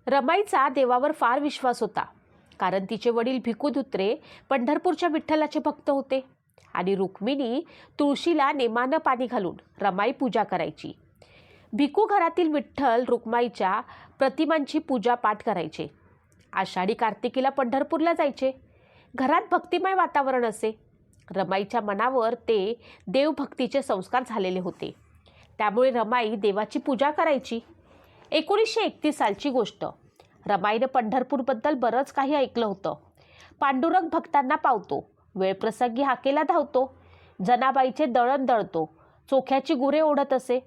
रमाईचा देवावर फार विश्वास होता, कारण तिचे वडील भिकुधुत्रे पंढरपूरच्या विठ्ठलाचे भक्त होते आणि रुक्मिणी तुळशीला नेमानं पाणी घालून रमाई पूजा करायची. भिकू घरातील विठ्ठल रुक्माईच्या प्रतिमांची पूजा पाठ करायचे. आषाढी कार्तिकीला पंढरपूरला जायचे. घरात भक्तिमय वातावरण असे. रमाईच्या मनावर ते देवभक्तीचे संस्कार झालेले होते, त्यामुळे रमाई देवाची पूजा करायची. 1931 सालची गोष्ट. रमाईनं पंढरपूरबद्दल बरंच काही ऐकलं होतं. पांडुरंग भक्तांना पावतो, वेळप्रसंगी हाकेला धावतो, जनाबाईचे दळण दळतो, चोख्याची गुरे ओढत असे,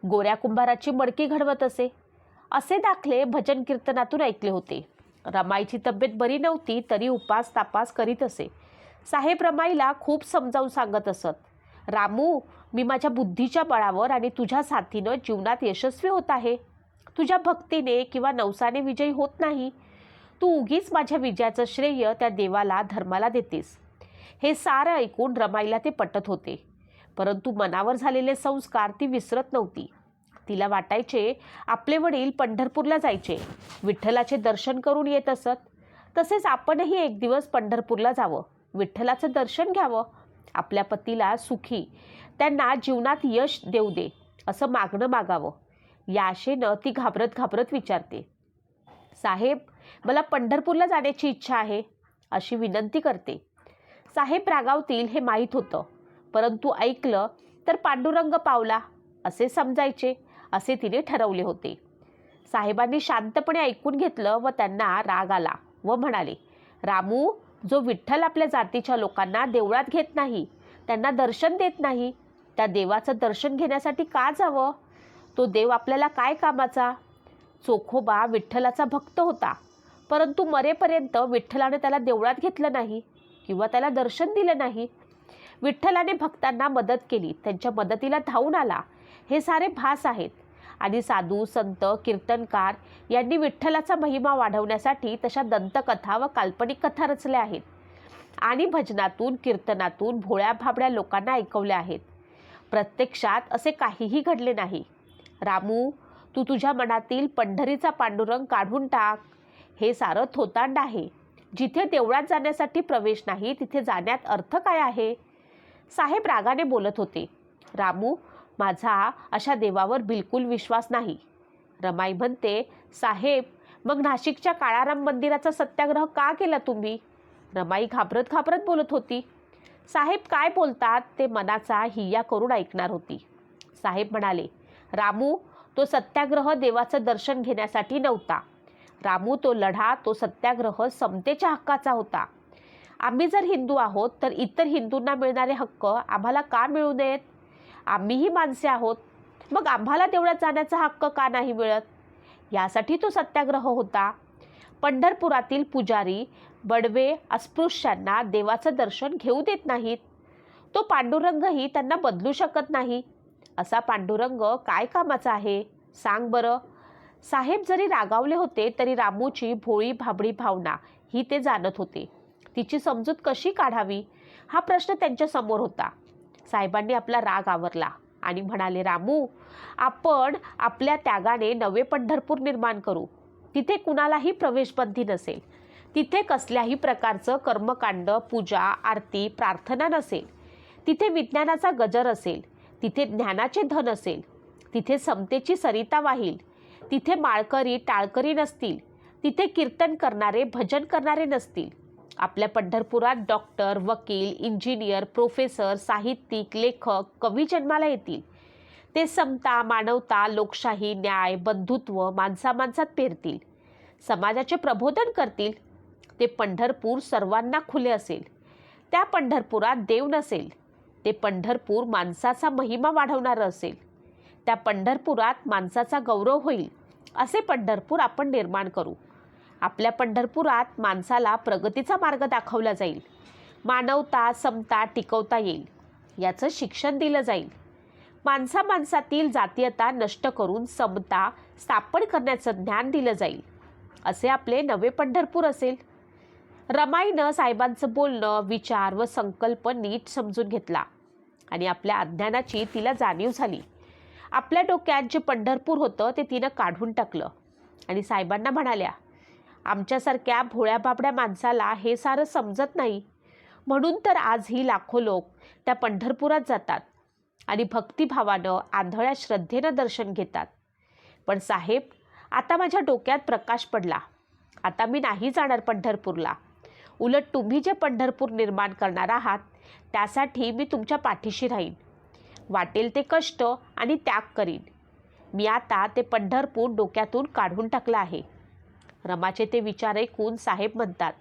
गोऱ्या कुंभाराची मडकी घडवत असे दाखले भजन कीर्तनातून ऐकले होते. रमाईची तब्येत बरी नव्हती तरी उपास तापास करीत असे. साहेब रमाईला खूप समजावून सांगत असत. रामू, मी माझ्या बुद्धीच्या बळावर आणि तुझ्या साथीनं जीवनात यशस्वी होत आहे. तुझ्या भक्तीने किंवा नवसाने विजयी होत नाही. तू उगीच माझ्या विजयाचं श्रेय त्या देवाला धर्माला देतेस. हे सारं ऐकून रमाईला ते पटत होते, परंतु मनावर झालेले संस्कार ती विसरत नव्हती. तिला वाटायचे आपले वडील पंढरपूरला जायचे, विठ्ठलाचे दर्शन करून येत असत, तसेच आपणही एक दिवस पंढरपूरला जावं, विठ्ठलाचं दर्शन घ्यावं, आपल्या पतीला सुखी, त्यांना जीवनात यश देऊ दे असं मागणं मागावं. या आशेनं ती घाबरत घाबरत विचारते, साहेब, मला पंढरपूरला जाण्याची इच्छा आहे, अशी विनंती करते. साहेब रागावतील हे माहीत होतं, परंतु ऐकलं तर पांडुरंग पावला असे समजायचे असे तिने ठरवले होते. साहेबांनी शांतपणे ऐकून घेतलं व त्यांना राग आला व म्हणाले, रामू, जो विठ्ठल आपल्या जातीच्या लोकांना देवळात घेत नाही, त्यांना दर्शन देत नाही, त्या देवाचं दर्शन घेण्यासाठी का जावं? तो देव आपल्याला काय कामाचा? चोखोबा विठ्ठलाचा भक्त होता, परंतु मरेपर्यंत विठ्ठलाने त्याला देवळात घेतलं नाही किंवा त्याला दर्शन दिलं नाही. विठ्ठलाने भक्तांना मदत केली, त्यांच्या मदतीला धावून आला, हे सारे भास आहेत. आणि साधू, संत, कीर्तनकार यांनी विठ्ठलाचा महिमा वाढवण्यासाठी तशा दंतकथा व काल्पनिक कथा रचल्या आहेत आणि भजनातून कीर्तनातून भोळ्या भाबड्या लोकांना ऐकवल्या आहेत. प्रत्यक्षात असे काहीही घडले नाही. रामू, तू तुझ्या मनातील पंढरीचा पांडुरंग काढून टाक. हे सारं थोतांड आहे. जिथे देवळात जाण्यासाठी प्रवेश नाही तिथे जाण्यात अर्थ काय आहे? साहेब रागाने बोलत होते. रामू, माझा अशा देवावर बिलकुल विश्वास नाही. रमाई म्हणते, साहेब, मग नाशिकच्या काळाराम मंदिराचा सत्याग्रह का केला तुम्ही? रमाई घाबरत घाबरत बोलत होती. साहेब काय बोलतात ते मनाचा हिय्या करून ऐकणार होती. साहेब म्हणाले, रामू, तो सत्याग्रह देवाचं दर्शन घेण्यासाठी नव्हता. रामू, तो लढा, तो सत्याग्रह समतेच्या हक्काचा होता. आम्ही जर हिंदू आहोत तर इतर हिंदूंना मिळणारे हक्क आम्हाला का मिळू नयेत? आम्हीही माणसे आहोत, मग आम्हाला देवळात जाण्याचा हक्क का नाही मिळत? यासाठी तो सत्याग्रह होता. पंढरपुरातील पुजारी, बडवे अस्पृश्यांना देवाचं दर्शन घेऊ देत नाहीत. तो पांडुरंगही त्यांना बदलू शकत नाही. असा पांडुरंग काय कामाचा आहे, सांग बरं? साहेब जरी रागावले होते तरी रामूची भोळी भाबडी भावना ही ते जाणत होते. तिची समजूत कशी काढावी हा प्रश्न त्यांच्या समोर होता. साहेबांनी आपला राग आवरला आणि म्हणाले, रामू, आपण आपल्या त्यागाने नवे पंढरपूर निर्माण करू. तिथे कुणालाही प्रवेशबंदी नसेल. तिथे कसल्याही प्रकारचं कर्मकांड, पूजा, आरती, प्रार्थना नसेल. तिथे विज्ञानाचा गजर असेल. तिथे ज्ञानाचे धन असेल. तिथे समतेची सरिता वाहील. तिथे माळकरी टाळकरी नसतील. तिथे कीर्तन करणारे, भजन करणारे नसतील. आपल्या पंढरपुरात डॉक्टर, वकील, इंजिनियर, प्रोफेसर, साहित्यिक, लेखक, कवी जन्माला येतील. ते समता, मानवता, लोकशाही, न्याय, बंधुत्व माणसामाणसात पेरतील. समाजाचे प्रबोधन करतील. ते पंढरपूर सर्वांना खुले असेल. त्या पंढरपुरात देव नसेल. ते पंढरपूर माणसाचा महिमा वाढवणारं असेल. त्या पंढरपुरात माणसाचा गौरव होईल. असे पंढरपूर आपण निर्माण करू. आपल्या पंढरपुरात माणसाला प्रगतीचा मार्ग दाखवला जाईल. मानवता, समता टिकवता येईल याचं शिक्षण दिलं जाईल. माणसामाणसातील जातीयता नष्ट करून समता स्थापन करण्याचं ज्ञान दिलं जाईल. असे आपले नवे पंढरपूर असेल. रमाईनं साहेबांचं बोलणं, विचार व संकल्प नीट समजून घेतला आणि आपल्या अज्ञानाची तिला जाणीव झाली. आपल्या डोक्यात जे पंढरपूर होतं ते तिनं काढून टाकलं. आणि साहेबांना म्हणाल्या, आमच्यासारख्या भोळ्या बाबड्या माणसाला हे सारं समजत नाही, म्हणून तर आजही लाखो लोक त्या पंढरपुरात जातात आणि भक्तिभावानं आंधळ्या श्रद्धेनं दर्शन घेतात. पण साहेब, आता माझ्या डोक्यात प्रकाश पडला. आता मी नाही जाणार पंढरपूरला. उलट तुम्ही जे पंढरपूर निर्माण करणार आहात त्यासाठी मी तुमच्या पाठीशी राहीन. वाटेल ते कष्ट आणि त्याग करीन. मी आता ते पंढरपूर डोक्यातून काढून टाकलं आहे. रमाचे ते विचार ऐकून साहेब म्हणतात,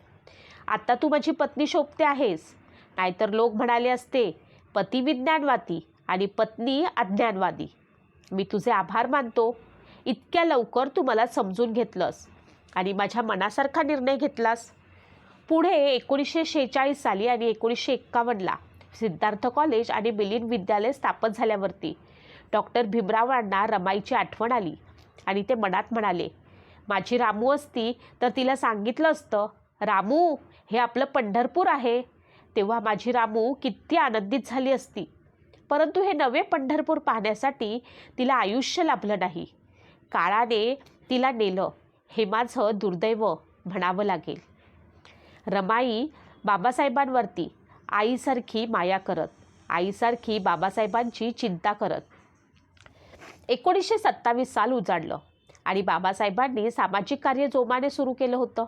आता तू माझी पत्नी शोभते आहेस. नाहीतर लोक म्हणाले असते, पती विज्ञानवादी आणि पत्नी अज्ञानवादी. मी तुझे आभार मानतो. इतक्या लवकर तू मला समजून घेतलंस आणि माझ्या मनासारखा निर्णय घेतलास. पुढे 1946 साली आणि 1951ला सिद्धार्थ कॉलेज आणि मिलिंद विद्यालय स्थापन झाल्यावरती डॉक्टर भीमरावांना रमाईची आठवण आली आणि ते मनात म्हणाले, माझी रामू असती तर तिला सांगितलं असतं, रामू, हे आपलं पंढरपूर आहे. तेव्हा माझी रामू किती आनंदित झाली असती. परंतु हे नवे पंढरपूर पाहण्यासाठी तिला आयुष्य लाभलं नाही. काळाने तिला नेलं. हे माझं दुर्दैव म्हणावं लागेल. रमाई बाबासाहेबांवरती आईसारखी माया करत, आईसारखी बाबासाहेबांची चिंता करत. 1927 साल उजाडलं आणि बाबासाहेबांनी सामाजिक कार्य जोमाने सुरू केलं होतं.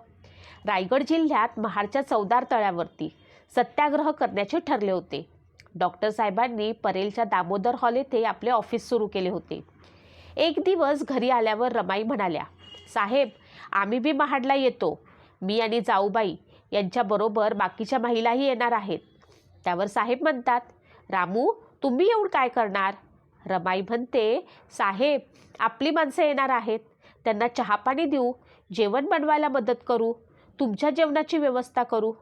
रायगड जिल्ह्यात महाडच्या चौदार तळ्यावरती सत्याग्रह करण्याचे ठरले होते. डॉक्टर साहेबांनी परेलच्या दामोदर हॉल येथे आपले ऑफिस सुरू केले होते. एक दिवस घरी आल्यावर रमाई म्हणाल्या, साहेब, आम्ही बी महाडला येतो. मी आणि जाऊबाई यांच्याबरोबर बाकीच्या महिलाही येणार आहेत. त्यावर साहेब म्हणतात, रामू, तुम्ही येऊन काय करणार? रमाई म्हणते, साहेब, आपली माणसं येणार आहेत. त्यांना चहापाणी देऊ, जेवण बनवायला मदत करू, तुमच्या जेवणाची व्यवस्था करू.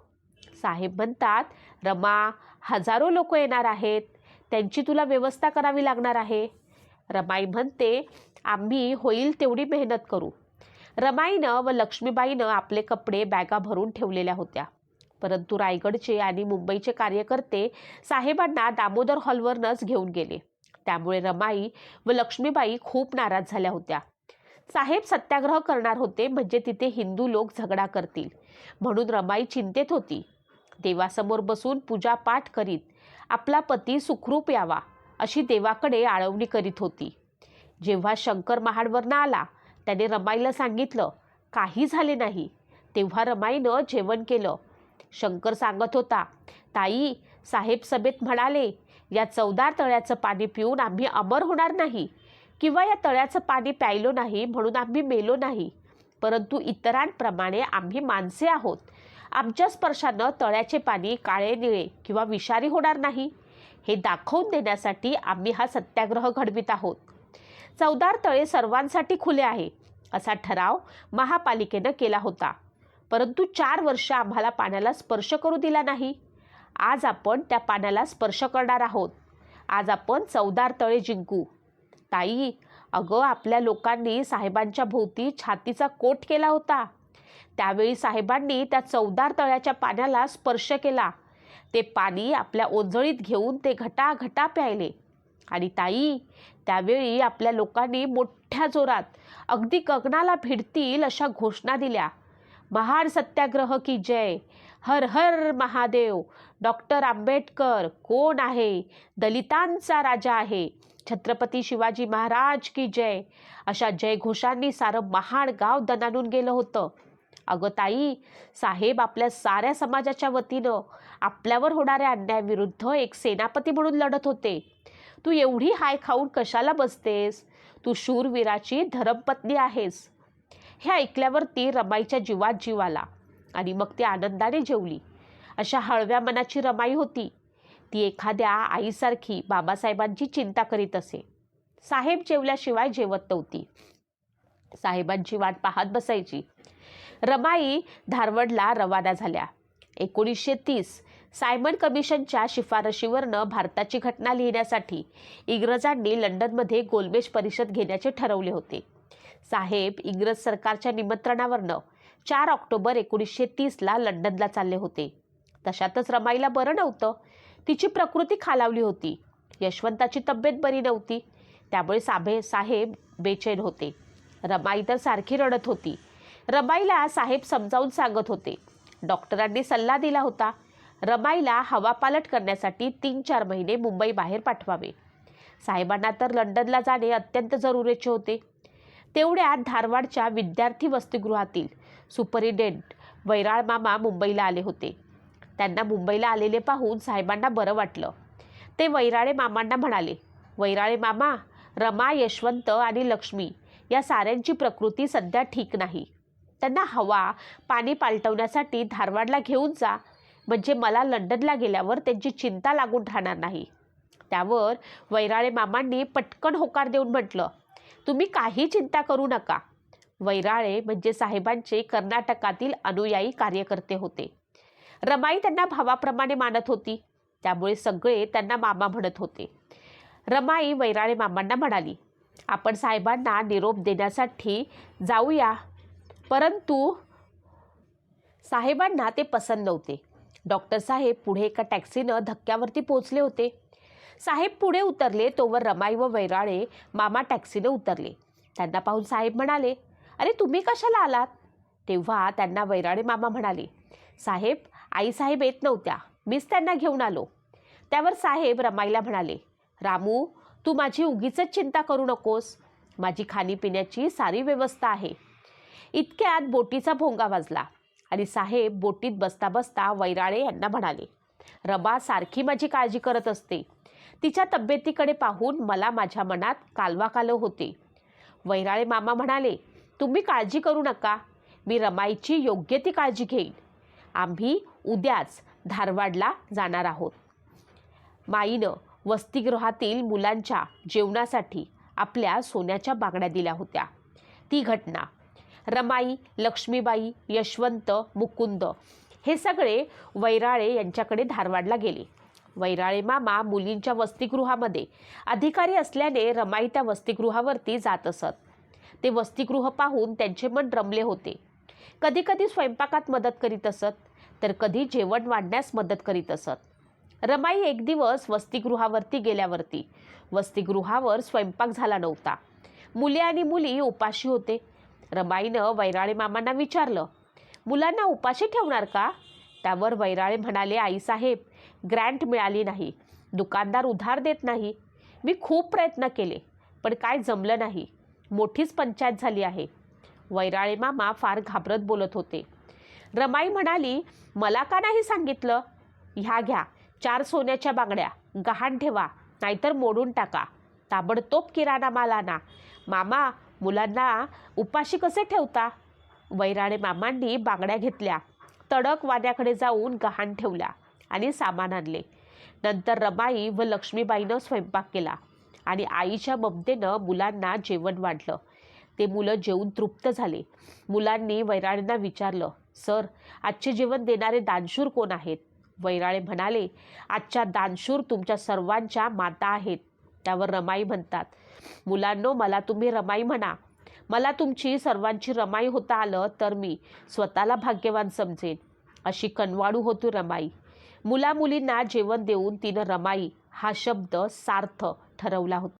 साहेब म्हणतात, रमा, हजारो लोक येणार आहेत. त्यांची तुला व्यवस्था करावी लागणार आहे. रमाई म्हणते, आम्ही होईल तेवढी मेहनत करू. रमाईनं व लक्ष्मीबाईनं आपले कपडे बॅगा भरून ठेवलेल्या होत्या. परंतु रायगडचे आणि मुंबईचे कार्यकर्ते साहेबांना दामोदर हॉलवरनंच घेऊन गेले. त्यामुळे रमाई व लक्ष्मीबाई खूप नाराज झाल्या होत्या. साहेब सत्याग्रह करणार होते म्हणजे तिथे हिंदू लोक झगडा करतील म्हणून रमाई चिंतेत होती. देवासमोर बसून पूजापाठ करीत आपला पती सुखरूप यावा अशी देवाकडे आळवणी करीत होती. जेव्हा शंकर महाडवरनं आला त्याने रमाईला सांगितलं, काही झाले नाही. तेव्हा रमाईनं जेवण केलं. शंकर सांगत होता, ताई, साहेब सभेत म्हणाले, या चौदार तळ्याचं पाणी पिऊन आम्ही अमर होणार नाही किंवा या तळ्याचं पाणी प्यायलो नाही म्हणून आम्ही मेलो नाही, परंतु इतरांप्रमाणे आम्ही माणसे आहोत. आमच्या स्पर्शानं तळ्याचे पाणी काळे निळे किंवा विषारी होणार नाही हे दाखवून देण्यासाठी आम्ही हा सत्याग्रह घडवित आहोत. चौदार तळे सर्वांसाठी खुले आहे असा ठराव महापालिकेनं केला होता. परंतु 4 वर्ष आम्हाला पाण्याला स्पर्श करू दिला नाही. आज आपण त्या पाण्याला स्पर्श करणार आहोत. आज आपण चौदार तळे जिंकू. ताई, अगं, आपल्या लोकांनी साहेबांच्या भोवती छातीचा कोट केला होता. त्यावेळी साहेबांनी त्या चौदार तळ्याच्या पाण्याला स्पर्श केला. ते पाणी आपल्या ओंजळीत घेऊन ते घटाघटा प्यायले. आणि ताई, त्यावेळी आपल्या लोकांनी मोठ्या जोरात अगदी गगनाला भिडतील अशा घोषणा दिल्या. महाड सत्याग्रह की जय, हर हर महादेव, डॉक्टर आंबेडकर कोण आहे, दलितांचा राजा आहे, छत्रपती शिवाजी महाराज की जय अशा जयघोषांनी सारं महाड गाव दणाणून गेलं होतं. अगं ताई, साहेब आपल्या साऱ्या समाजाच्या वतीनं आपल्यावर होणाऱ्या अन्यायाविरुद्ध एक सेनापती म्हणून लढत होते. तू एवढी हाय खाऊन कशाला बसतेस? तू शूरवीराची धर्मपत्नी आहेस. हे ऐकल्यावरती रमाईच्या जीवात जीव आला आणि मग ती आनंदाने जेवली. अशा हळव्या मनाची रमाई होती. ती एखाद्या आईसारखी बाबासाहेबांची चिंता करीत असे. साहेब जेवल्याशिवाय जेवत नव्हती. साहेबांची वाट पाहत बसायची. रमाई धारवडला रवाना झाल्या. 1930 सायमन कमिशनच्या शिफारशीवरनं भारताची घटना लिहिण्यासाठी इंग्रजांनी लंडनमध्ये गोलमेज परिषद घेण्याचे ठरवले होते. साहेब इंग्रज सरकारच्या निमंत्रणावरनं 4 ऑक्टोबर 1930ला लंडनला चालले होते. तशातच रमाईला बरं नव्हतं. तिची प्रकृती खालावली होती. यशवंताची तब्येत बरी नव्हती. त्यामुळे साहेब बेचैन होते. रमाई तर सारखी रडत होती. रमाईला साहेब समजावून सांगत होते. डॉक्टरांनी सल्ला दिला होता, रमाईला हवापालट करण्यासाठी 3-4 महिने मुंबई बाहेर पाठवावे. साहेबांना तर लंडनला जाणे अत्यंत जरुरीचे होते. तेवढ्यात धारवाडच्या विद्यार्थी वसतिगृहातील सुपरिटेंडेंट वैराळ मामा मुंबईला आले होते. त्यांना मुंबईला आलेले पाहून साहेबांना बरं वाटलं. ते वैराळे मामांना म्हणाले, वैराळे मामा, रमा, यशवंत आणि लक्ष्मी या साऱ्यांची प्रकृती सध्या ठीक नाही. त्यांना हवा पाणी पालटवण्यासाठी धारवाडला घेऊन जा, म्हणजे मला लंडनला गेल्यावर त्यांची चिंता लागून राहणार नाही. त्यावर वैराळे मामांनी पटकन होकार देऊन म्हटलं, तुम्ही काही चिंता करू नका. वैराळे म्हणजे साहेबांचे कर्नाटकातील अनुयायी कार्यकर्ते होते. रमाई त्यांना भावाप्रमाणे मानत होती, त्यामुळे सगळे त्यांना मामा म्हणत होते. रमाई वैराळे मामांना म्हणाली, आपण साहेबांना निरोप देण्यासाठी जाऊया. परंतु साहेबांना ते पसंत नव्हते. डॉक्टर साहेब पुढे एका टॅक्सीनं धक्क्यावरती पोहोचले होते. साहेब पुढे उतरले तोवर रमाई व वैराळे मामा टॅक्सीनं उतरले. त्यांना पाहून साहेब म्हणाले, अरे तुम्ही कशाला आलात? तेव्हा त्यांना वैराळे मामा म्हणाले, साहेब, आईसाहेब येत नव्हत्या, मीच त्यांना घेऊन आलो. त्यावर साहेब रमाईला म्हणाले, रामू, तू माझी उगीचच चिंता करू नकोस. माझी खाणीपिण्याची सारी व्यवस्था आहे. इतक्यात बोटीचा भोंगा वाजला आणि साहेब बोटीत बसता बसता वैराळे यांना म्हणाले, रमा सारखी माझी काळजी करत असते. तिच्या तब्येतीकडे पाहून मला माझ्या मनात कालवाकालव होते. वैराळे मामा म्हणाले, तुम्ही काळजी करू नका, मी रमाईची योग्य ती काळजी घेईन. आम्ही उद्याच धारवाडला जाणार आहोत. माईनं वसतिगृहातील मुलांच्या जेवणासाठी आपल्या सोन्याच्या बांगड्या दिल्या होत्या. ती घटना रमाई, लक्ष्मीबाई, यशवंत, मुकुंद हे सगळे वैराळे यांच्याकडे धारवाडला गेले. वैराळे मामा मुलींच्या वसतिगृहामध्ये अधिकारी असल्याने रमाई त्या वसतिगृहावरती जात असत. ते वसतिगृह पाहून त्यांचे मन रमले होते. कधी कधी स्वयंपाकात मदत करीत असत, तर कधी जेवण वाढण्यास मदत करीत असत. रमाई एक दिवस वसतिगृहावरती गेल्यावरती वसतिगृहावर स्वयंपाक झाला नव्हता. मुले आणि मुली उपाशी होते. रमाईनं वैराळे मामांना विचारलं, मुलांना उपाशी ठेवणार का? त्यावर वैराळे म्हणाले, आईसाहेब, ग्रँट मिळाली नाही, दुकानदार उधार देत नाही. मी खूप प्रयत्न केले, पण काय जमलं नाही. मोठीच पंचायत झाली आहे. वैराळे मामा फार घाबरत बोलत होते. रमाई म्हणाली, मला का नाही सांगितलं? ह्या घ्या 4 सोन्याच्या बांगड्या, गहाण ठेवा, नाहीतर मोडून टाका. ताबडतोब किराणा माल आणा. मामा, मुलांना उपाशी कसे ठेवता? वैराळे मामांनी बांगड्या घेतल्या, तडक वाड्याकडे जाऊन गहाण ठेवल्या आणि सामान आणले. नंतर रमाई व लक्ष्मीबाईनं स्वयंपाक केला आणि आईच्या ममतेनं मुलांना जेवण वाढलं. ते मुलं जेवून तृप्त झाले. मुलांनी वैराळेंना विचारलं, सर, आजचे जेवण देणारे दानशूर कोण आहेत? वैराळे म्हणाले, आजच्या दानशूर तुमच्या सर्वांच्या माता आहेत. त्यावर रमाई म्हणतात, मुलांनो, मला तुम्ही रमाई म्हणा. मला तुमची सर्वांची रमाई होता आलं तर मी स्वतःला भाग्यवान समजेन. अशी कनवाळू होती रमाई. मुला मुलींना जेवण देऊन तिनं रमाई हा शब्द सार्थ ठरवला होता.